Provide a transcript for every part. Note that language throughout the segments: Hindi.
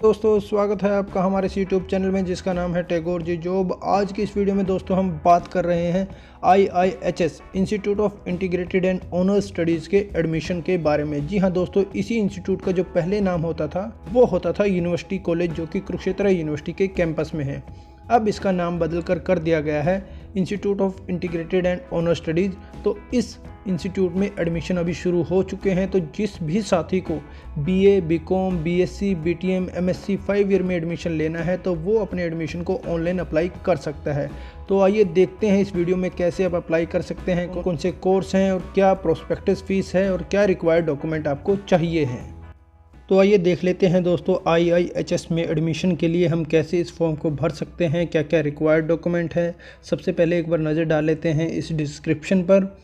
दोस्तों स्वागत है आपका हमारे इस यूट्यूब चैनल में जिसका नाम है टैगोर जी जॉब। आज की इस वीडियो में दोस्तों हम बात कर रहे हैं IIHS institute of integrated and honours studies के एडमिशन के बारे में। जी हाँ दोस्तों, इसी इंस्टीट्यूट का जो पहले नाम होता था वो होता था यूनिवर्सिटी कॉलेज, जो कि कुरुक्षेत्र यूनिवर्सिटी के कैंपस में है। अब इसका नाम बदल कर दिया गया है institute of integrated and honours studies. तो इस इंस्टीट्यूट में एडमिशन अभी शुरू हो चुके हैं। तो जिस भी साथी को BA, BCom, BSc, BTM, MSc 5 year में एडमिशन लेना है तो वो अपने एडमिशन को ऑनलाइन अप्लाई कर सकता है। तो आइए देखते हैं इस वीडियो में कैसे आप अप्लाई कर सकते हैं, कौन कौन से कोर्स हैं और क्या प्रोस्पेक्टस फीस है और क्या रिक्वायर्ड डॉक्यूमेंट आपको चाहिए हैं। तो आइए देख लेते हैं दोस्तों IIHS में एडमिशन के लिए हम कैसे इस फॉर्म को भर सकते हैं, क्या क्या रिक्वायर्ड डॉक्यूमेंट है। सबसे पहले एक बार नज़र डाल लेते हैं इस डिस्क्रिप्शन पर।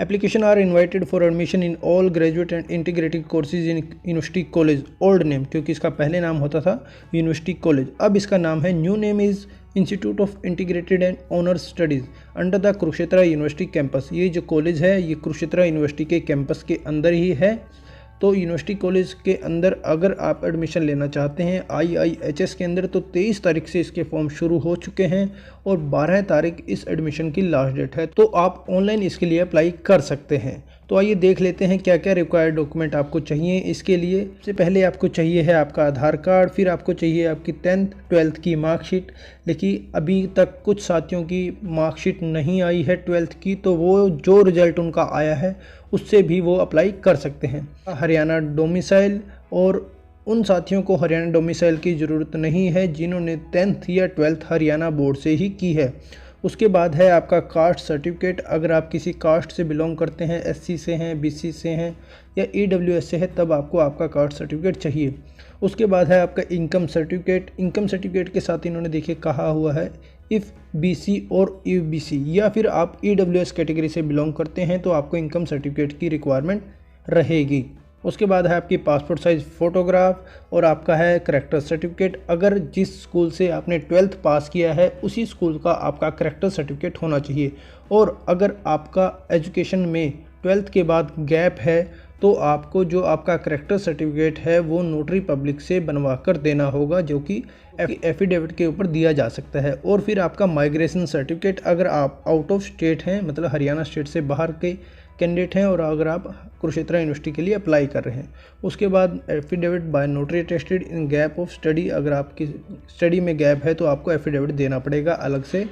Application are invited for admission in all graduate and integrated courses in university college, old name, क्योंकि इसका पहले नाम होता था यूनिवर्सिटी कॉलेज, अब इसका नाम है new name is institute of integrated and honours studies under the Kurukshetra university campus. ये जो कॉलेज है ये कुरुक्षेत्र यूनिवर्सिटी के कैंपस के अंदर ही है। तो यूनिवर्सिटी कॉलेज के अंदर अगर आप एडमिशन लेना चाहते हैं IIHS के अंदर तो 23 तारीख से इसके फॉर्म शुरू हो चुके हैं और 12 तारीख इस एडमिशन की लास्ट डेट है। तो आप ऑनलाइन इसके लिए अप्लाई कर सकते हैं। तो आइए देख लेते हैं क्या क्या रिक्वायर्ड डॉक्यूमेंट आपको चाहिए इसके लिए। सबसे पहले आपको चाहिए है आपका आधार कार्ड, फिर आपको चाहिए आपकी 10th 12th की मार्कशीट। लेकिन अभी तक कुछ साथियों की मार्कशीट नहीं आई है 12th की, तो वो जो रिज़ल्ट उनका आया है उससे भी वो अप्लाई कर सकते हैं। हरियाणा डोमिसाइल, और उन साथियों को हरियाणा डोमिसाइल की ज़रूरत नहीं है जिन्होंने 10th या 12th हरियाणा बोर्ड से ही की है। उसके बाद है आपका कास्ट सर्टिफिकेट। अगर आप किसी कास्ट से बिलोंग करते हैं, SC से हैं, BC से हैं या EWS से है, तब आपको आपका कास्ट सर्टिफिकेट चाहिए। उसके बाद है आपका इनकम सर्टिफिकेट। इनकम सर्टिफिकेट के साथ इन्होंने देखिए कहा हुआ है इफ़ BC और UBC, या फिर आप EWS कैटेगरी से बिलोंग करते हैं तो आपको इनकम सर्टिफिकेट की रिक्वायरमेंट रहेगी। उसके बाद है आपकी पासपोर्ट साइज़ फ़ोटोग्राफ और आपका है करैक्टर सर्टिफिकेट। अगर जिस स्कूल से आपने 12th पास किया है उसी स्कूल का आपका करैक्टर सर्टिफिकेट होना चाहिए। और अगर आपका एजुकेशन में 12th के बाद गैप है तो आपको जो आपका करैक्टर सर्टिफिकेट है वो नोटरी पब्लिक से बनवा कर देना होगा, जो कि एफिडेविट के ऊपर दिया जा सकता है। और फिर आपका माइग्रेशन सर्टिफिकेट, अगर आप आउट ऑफ स्टेट हैं, मतलब हरियाणा स्टेट से बाहर के कैंडिडेट हैं और अगर आप कुरुक्षेत्र यूनिवर्सिटी के लिए अप्लाई कर रहे हैं। उसके बाद affidavit by notary attested in gap of study, अगर आपकी स्टडी में गैप है तो आपको एफिडेविट देना पड़ेगा अलग से।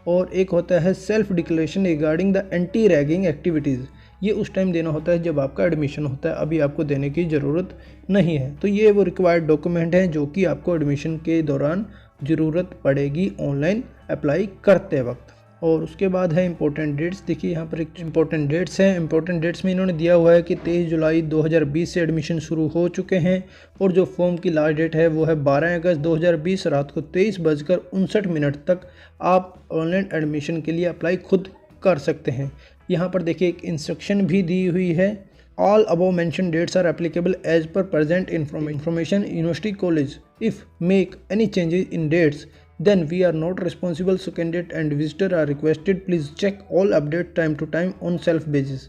और एक होता है self declaration regarding the anti ragging activities, ये उस टाइम देना होता है जब आपका एडमिशन होता है, अभी आपको देने की ज़रूरत नहीं है। तो ये वो रिक्वायर्ड डॉक्यूमेंट हैं जो कि आपको एडमिशन के दौरान ज़रूरत पड़ेगी ऑनलाइन अप्लाई करते वक्त। और उसके बाद है इंपॉर्टेंट डेट्स। देखिए यहाँ पर एक इंपॉर्टेंट डेट्स हैं। इंपॉर्टेंट डेट्स में इन्होंने दिया हुआ है कि 23 जुलाई 2020 से एडमिशन शुरू हो चुके हैं और जो फॉर्म की लास्ट डेट है वो है 12 अगस्त 2020 रात को 23:59 तक आप ऑनलाइन एडमिशन के लिए अप्लाई खुद कर सकते हैं। यहाँ पर देखिए एक इंस्ट्रक्शन भी दी हुई है। All above mention dates are applicable as per present information university college. If make any changes in dates then we are not responsible, so candidate and visitor are requested please check all update time to time on self basis।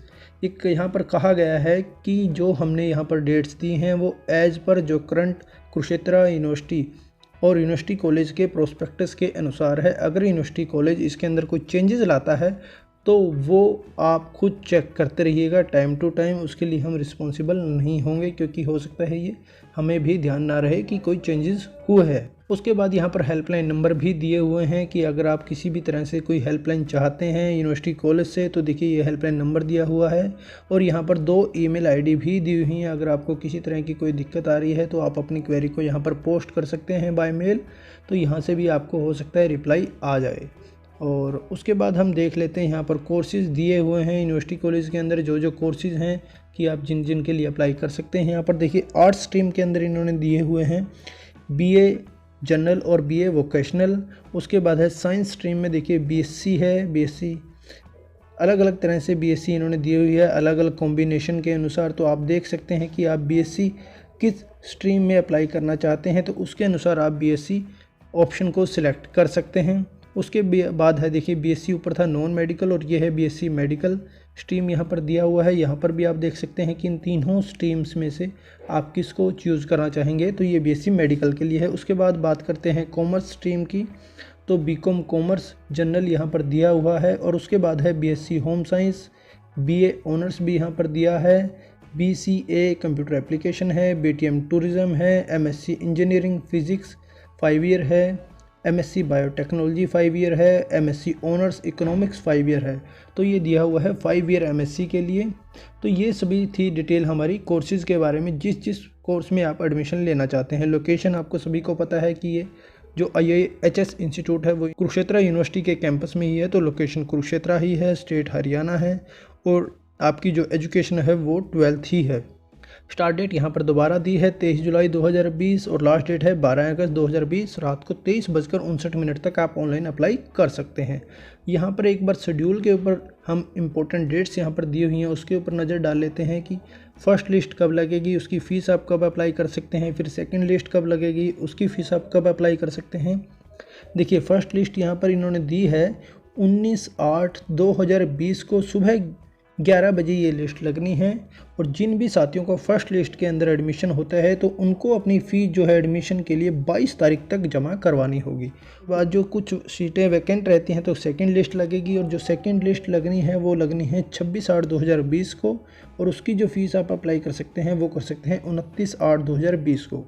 एक यहाँ पर कहा गया है कि जो हमने यहाँ पर डेट्स दी हैं वो एज पर जो करंट कुरुक्षेत्र यूनिवर्सिटी और यूनिवर्सिटी कॉलेज के प्रोस्पेक्टस के अनुसार है। अगर यूनिवर्सिटी कॉलेज इसके अंदर कोई चेंजेस लाता है तो वो आप खुद चेक करते रहिएगा टाइम टू टाइम, उसके लिए हम रिस्पॉन्सिबल नहीं होंगे, क्योंकि हो सकता है ये हमें भी ध्यान ना रहे कि कोई चेंजेस हुए हैं। उसके बाद यहाँ पर हेल्पलाइन नंबर भी दिए हुए हैं कि अगर आप किसी भी तरह से कोई हेल्पलाइन चाहते हैं यूनिवर्सिटी कॉलेज से तो देखिए ये हेल्पलाइन नंबर दिया हुआ है। और यहाँ पर 2 ईमेल आईडी भी दी हुई हैं। अगर आपको किसी तरह की कोई दिक्कत आ रही है तो आप अपनी क्वेरी को यहाँ पर पोस्ट कर सकते हैं बाय मेल, तो यहाँ से भी आपको हो सकता है रिप्लाई आ जाए। और उसके बाद हम देख लेते हैं यहाँ पर कोर्सेज़ दिए हुए हैं यूनिवर्सिटी कॉलेज के अंदर जो कोर्सेज़ हैं कि आप जिन जिन के लिए अप्लाई कर सकते हैं। यहाँ पर देखिए आर्ट्स स्ट्रीम के अंदर इन्होंने दिए हुए हैं BA जनरल और BA वोकेशनल। उसके बाद है साइंस स्ट्रीम में देखिए BSc है, BSc अलग अलग तरह से BSc इन्होंने दी हुई है अलग अलग कॉम्बिनेशन के अनुसार। तो आप देख सकते हैं कि आप BSc किस स्ट्रीम में अप्लाई करना चाहते हैं तो उसके अनुसार आप BSc ऑप्शन को सिलेक्ट कर सकते हैं। उसके बाद है देखिए बीएससी ऊपर था नॉन मेडिकल और ये है बीएससी मेडिकल स्ट्रीम यहाँ पर दिया हुआ है। यहाँ पर भी आप देख सकते हैं कि इन तीनों स्ट्रीम्स में से आप किसको चूज़ करना चाहेंगे, तो ये बीएससी मेडिकल के लिए है। उसके बाद बात करते हैं कॉमर्स स्ट्रीम की, तो बीकॉम कॉमर्स जनरल यहाँ पर दिया हुआ है। और उसके बाद है BSc home science, BA honours भी यहाँ पर दिया है, बीसीए कंप्यूटर एप्लीकेशन है, बीटीएम टूरिज़्म है, एमएससी इंजीनियरिंग फिज़िक्स 5 ईयर है, एमएससी बायोटेक्नोलॉजी 5 ईयर है, एमएससी ऑनर्स इकोनॉमिक्स 5 ईयर है। तो ये दिया हुआ है 5 ईयर एमएससी के लिए। तो ये सभी थी डिटेल हमारी कोर्सेज़ के बारे में, जिस जिस कोर्स में आप एडमिशन लेना चाहते हैं। लोकेशन आपको सभी को पता है कि ये जो IIHS इंस्टीट्यूट है वो कुरुक्षेत्र यूनिवर्सिटी के कैंपस में ही है, तो लोकेशन कुरुक्षेत्र ही है, स्टेट हरियाणा है और आपकी जो एजुकेशन है वो 12th ही है। स्टार्ट डेट यहाँ पर दोबारा दी है 23 जुलाई 2020 और लास्ट डेट है 12 अगस्त 2020 रात को 23:59 तक आप ऑनलाइन अप्लाई कर सकते हैं। यहाँ पर एक बार शेड्यूल के ऊपर हम इम्पोर्टेंट डेट्स यहाँ पर दी हुई हैं उसके ऊपर नज़र डाल लेते हैं कि फ़र्स्ट लिस्ट कब लगेगी, उसकी फ़ीस आप कब अप्लाई कर सकते हैं, फिर सेकेंड लिस्ट कब लगेगी, उसकी फ़ीस आप कब अप्लाई कर सकते हैं। देखिए फ़र्स्ट लिस्ट यहाँ पर इन्होंने दी है 19/8/2020 को सुबह 11 बजे ये लिस्ट लगनी है। और जिन भी साथियों को फर्स्ट लिस्ट के अंदर एडमिशन होता है तो उनको अपनी फ़ीस जो है एडमिशन के लिए 22 तारीख तक जमा करवानी होगी। बाद जो कुछ सीटें वैकेंट रहती हैं तो सेकंड लिस्ट लगेगी और जो सेकंड लिस्ट लगनी है वो लगनी है 26/8/2020 को और उसकी जो फ़ीस आप अप्लाई कर सकते हैं वो कर सकते हैं 29/8/2020 को।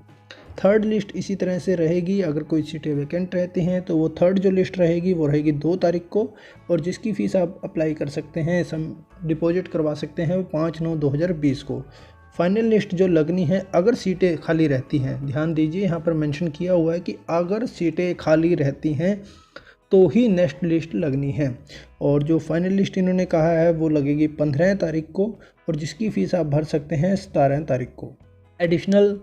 थर्ड लिस्ट इसी तरह से रहेगी, अगर कोई सीटें वैकेंट रहती हैं तो वो थर्ड जो लिस्ट रहेगी वो रहेगी 2 तारीख को और जिसकी फ़ीस आप अप्लाई कर सकते हैं डिपॉजिट करवा सकते हैं वो 5/9/2020 को। फाइनल लिस्ट जो लगनी है अगर सीटें खाली रहती हैं, ध्यान दीजिए यहाँ पर मेंशन किया हुआ है कि अगर सीटें खाली रहती हैं तो ही नेक्स्ट लिस्ट लगनी है। और जो फाइनल लिस्ट इन्होंने कहा है वो लगेगी 15 तारीख को और जिसकी फ़ीस आप भर सकते हैं 17 तारीख को। एडिशनल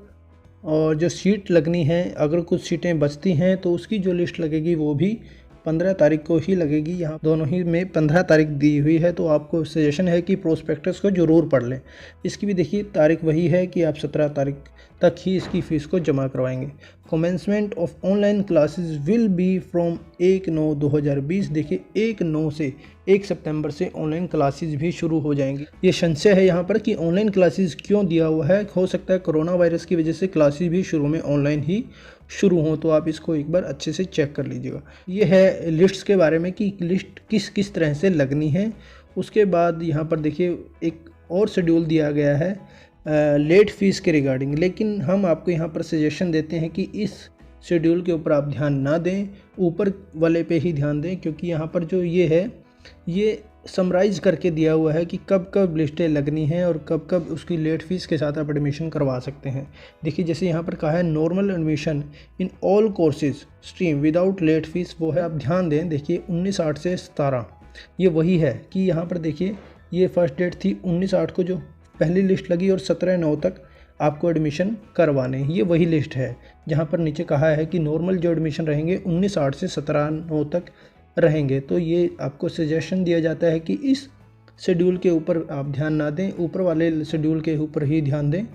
और जो सीट लगनी है अगर कुछ सीटें बचती हैं तो उसकी जो लिस्ट लगेगी वो भी 15 तारीख को ही लगेगी। यहाँ दोनों ही में 15 तारीख दी हुई है, तो आपको सजेशन है कि प्रोस्पेक्टस को ज़रूर पढ़ लें। इसकी भी देखिए तारीख वही है कि आप 17 तारीख तक ही इसकी फ़ीस को जमा करवाएंगे। Commencement of online classes will be from 1/9/2020। देखिए 1/9 से 1 सितंबर से ऑनलाइन क्लासेस भी शुरू हो जाएंगी। ये संशय है यहाँ पर कि ऑनलाइन क्लासेस क्यों दिया हुआ है, हो सकता है कोरोना वायरस की वजह से क्लासेस भी शुरू में ऑनलाइन ही शुरू हों, तो आप इसको एक बार अच्छे से चेक कर लीजिएगा। ये है लिस्ट्स के बारे में कि लिस्ट किस किस तरह से लगनी है। उसके बाद यहाँ पर देखिए एक और शेड्यूल दिया गया है लेट फीस के रिगार्डिंग, लेकिन हम आपको यहाँ पर सजेशन देते हैं कि इस शेड्यूल के ऊपर आप ध्यान ना दें, ऊपर वाले पे ही ध्यान दें, क्योंकि यहाँ पर जो ये है ये समराइज़ करके दिया हुआ है कि कब कब लिस्टें लगनी हैं और कब कब उसकी लेट फीस के साथ आप एडमिशन करवा सकते हैं। देखिए जैसे यहाँ पर कहा है normal admission in all courses stream without late fees, वो है, आप ध्यान दें। देखिए 19/8 से 17 ये वही है कि यहाँ पर देखिए ये फर्स्ट डेट थी 19/8 को जो पहली लिस्ट लगी और 17/9 तक आपको एडमिशन करवाने, ये वही लिस्ट है जहाँ पर नीचे कहा है कि नॉर्मल जो एडमिशन रहेंगे 19/8 से 17/9 तक रहेंगे। तो ये आपको सजेशन दिया जाता है कि इस शेड्यूल के ऊपर आप ध्यान ना दें, ऊपर वाले शेड्यूल के ऊपर ही ध्यान दें,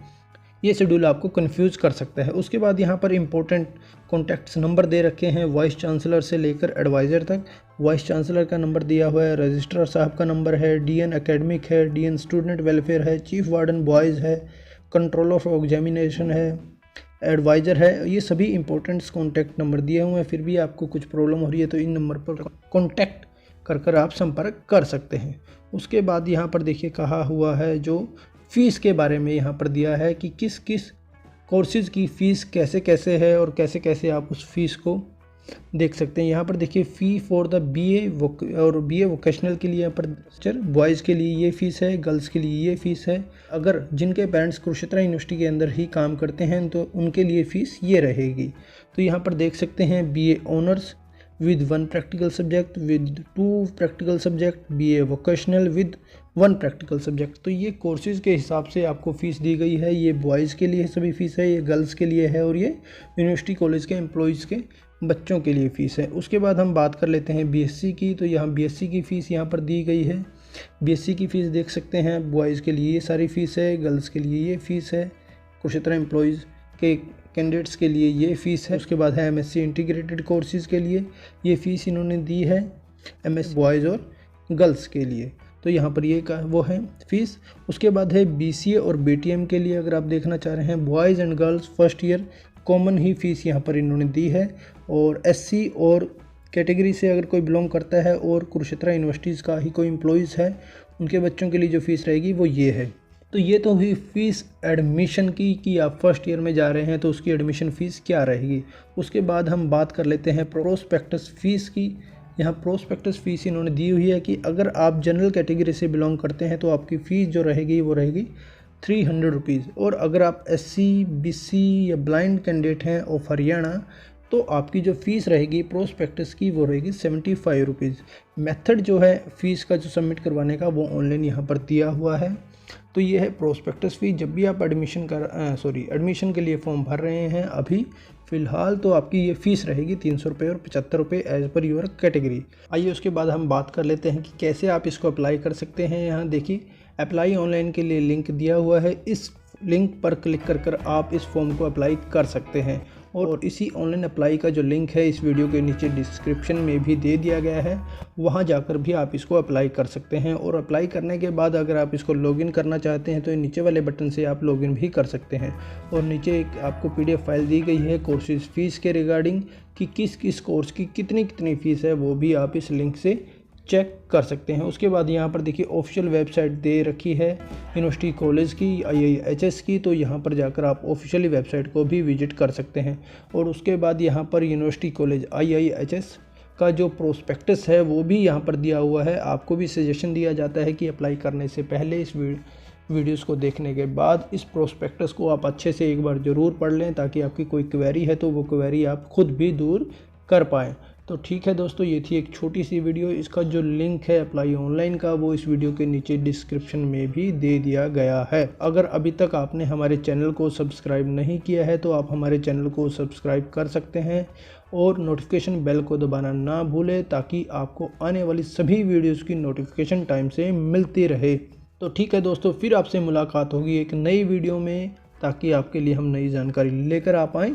ये शेड्यूल आपको कंफ्यूज कर सकता है। उसके बाद यहाँ पर इम्पोर्टेंट कॉन्टैक्ट्स नंबर दे रखे हैं वाइस चांसलर से लेकर एडवाइज़र तक। वाइस चांसलर का नंबर दिया हुआ है, रजिस्ट्रार साहब का नंबर है, डीएन एकेडमिक है, डीएन स्टूडेंट वेलफेयर है, चीफ वार्डन बॉयज़ है, कंट्रोलर ऑफ एग्जामिनेशन है, एडवाइज़र है। ये सभी इंपॉर्टेंट्स कॉन्टैक्ट नंबर दिए हुए हैं। फिर भी आपको कुछ प्रॉब्लम हो रही है तो इन नंबर पर कॉन्टैक्ट कर आप संपर्क कर सकते हैं। उसके बाद यहाँ पर देखिए कहा हुआ है जो फ़ीस के बारे में यहाँ पर दिया है कि किस किस कोर्सेज़ की फ़ीस कैसे कैसे है और कैसे कैसे आप उस फीस को देख सकते हैं। यहाँ पर देखिए फ़ी फॉर द बीए और बीए वोकेशनल के लिए यहाँ पर बॉयज़ के लिए ये फ़ीस है, गर्ल्स के लिए ये फ़ीस है। अगर जिनके पेरेंट्स कुरुक्षेत्र यूनिवर्सिटी के अंदर ही काम करते हैं तो उनके लिए फ़ीस ये रहेगी। तो यहाँ पर देख सकते हैं BA honours with 1 practical subject, with 2 practical subject, BA vocational with 1 practical subject। तो ये कोर्सेज़ के हिसाब से आपको फ़ीस दी गई है। ये बॉयज़ के लिए सभी फ़ीस है, ये गर्ल्स के लिए है और ये यूनिवर्सिटी कॉलेज के एम्प्लॉयज़ के बच्चों के लिए फ़ीस है। उसके बाद हम बात कर लेते हैं बीएससी की। तो यहाँ बीएससी की फ़ीस यहाँ पर दी गई है। बीएससी की फ़ीस देख सकते हैं, बॉयज़ के लिए ये सारी फ़ीस है, गर्ल्स के लिए ये फ़ीस है, कुरुक्षेत्र एम्प्लॉयज़ के कैंडिडेट्स के लिए ये फ़ीस है। उसके बाद है MSc इंटीग्रेटेड कोर्सेज़ के लिए ये फ़ीस इन्होंने दी है, MS बॉयज़ और गर्ल्स के लिए, तो यहाँ पर ये का वो है फ़ीस। उसके बाद है BCA और BTM के लिए, अगर आप देखना चाह रहे हैं boys and girls first year common he fees यहाँ पर इन्होंने दी है। और SC और कैटेगरी से अगर कोई बिलोंग करता है और कुरुक्षेत्र यूनिवर्सिटीज़ का ही कोई एम्प्लॉइज़ है, उनके बच्चों के लिए जो फ़ीस रहेगी वो ये है। तो ये तो हुई फ़ीस एडमिशन की कि आप फर्स्ट ईयर में जा रहे हैं तो उसकी एडमिशन फ़ीस क्या रहेगी। उसके बाद हम बात कर लेते हैं प्रोस्पेक्टस फ़ीस की। यहाँ प्रोस्पेक्टस फ़ीस इन्होंने दी हुई है कि अगर आप जनरल कैटेगरी से बिलोंग करते हैं तो आपकी फ़ीस जो रहेगी वो रहेगी 300 रुपीज़, और अगर आप SC BC या ब्लाइंड कैंडिडेट हैं ऑफ हरियाणा तो आपकी जो फ़ीस रहेगी प्रोस्पेक्टस की वो रहेगी 75 रुपीज़। मेथड जो है फ़ीस का जो सबमिट करवाने का वो ऑनलाइन यहाँ पर दिया हुआ है। तो ये है प्रोस्पेक्टस फ़ी। जब भी आप एडमिशन के लिए फॉर्म भर रहे हैं अभी फ़िलहाल तो आपकी ये फ़ीस रहेगी 300 रुपये और 75 रुपये एज पर योर कैटेगरी। आइए उसके बाद हम बात कर लेते हैं कि कैसे आप इसको अप्लाई कर सकते हैं। यहाँ देखिए अप्लाई ऑनलाइन के लिए लिंक दिया हुआ है, इस लिंक पर क्लिक कर आप इस फॉर्म को अप्लाई कर सकते हैं। और इसी ऑनलाइन अप्लाई का जो लिंक है इस वीडियो के नीचे डिस्क्रिप्शन में भी दे दिया गया है, वहां जाकर भी आप इसको अप्लाई कर सकते हैं। और अप्लाई करने के बाद अगर आप इसको लॉगिन करना चाहते हैं तो नीचे वाले बटन से आप लॉगिन भी कर सकते हैं। और नीचे एक आपको PDF फाइल दी गई है कोर्सेज फ़ीस के रिगार्डिंग कि किस किस कोर्स की कितनी फ़ीस है, वो भी आप इस लिंक से चेक कर सकते हैं। उसके बाद यहाँ पर देखिए ऑफिशियल वेबसाइट दे रखी है यूनिवर्सिटी कॉलेज की IIHS की, तो यहाँ पर जाकर आप ऑफिशियली वेबसाइट को भी विजिट कर सकते हैं। और उसके बाद यहाँ पर यूनिवर्सिटी कॉलेज IIHS का जो प्रोस्पेक्टस है वो भी यहाँ पर दिया हुआ है। आपको भी सजेशन दिया जाता है कि अप्लाई करने से पहले इस वीडियोज़ को देखने के बाद इस प्रोस्पेक्टस को आप अच्छे से एक बार ज़रूर पढ़ लें, ताकि आपकी कोई क्वेरी है तो वो क्वेरी आप खुद भी दूर कर पाएँ। तो ठीक है दोस्तों, ये थी एक छोटी सी वीडियो। इसका जो लिंक है अप्लाई ऑनलाइन का वो इस वीडियो के नीचे डिस्क्रिप्शन में भी दे दिया गया है। अगर अभी तक आपने हमारे चैनल को सब्सक्राइब नहीं किया है तो आप हमारे चैनल को सब्सक्राइब कर सकते हैं और नोटिफिकेशन बेल को दबाना ना भूलें, ताकि आपको आने वाली सभी वीडियोज़ की नोटिफिकेशन टाइम से मिलती रहे। तो ठीक है दोस्तों, फिर आपसे मुलाकात होगी एक नई वीडियो में, ताकि आपके लिए हम नई जानकारी लेकर आ पाएँ।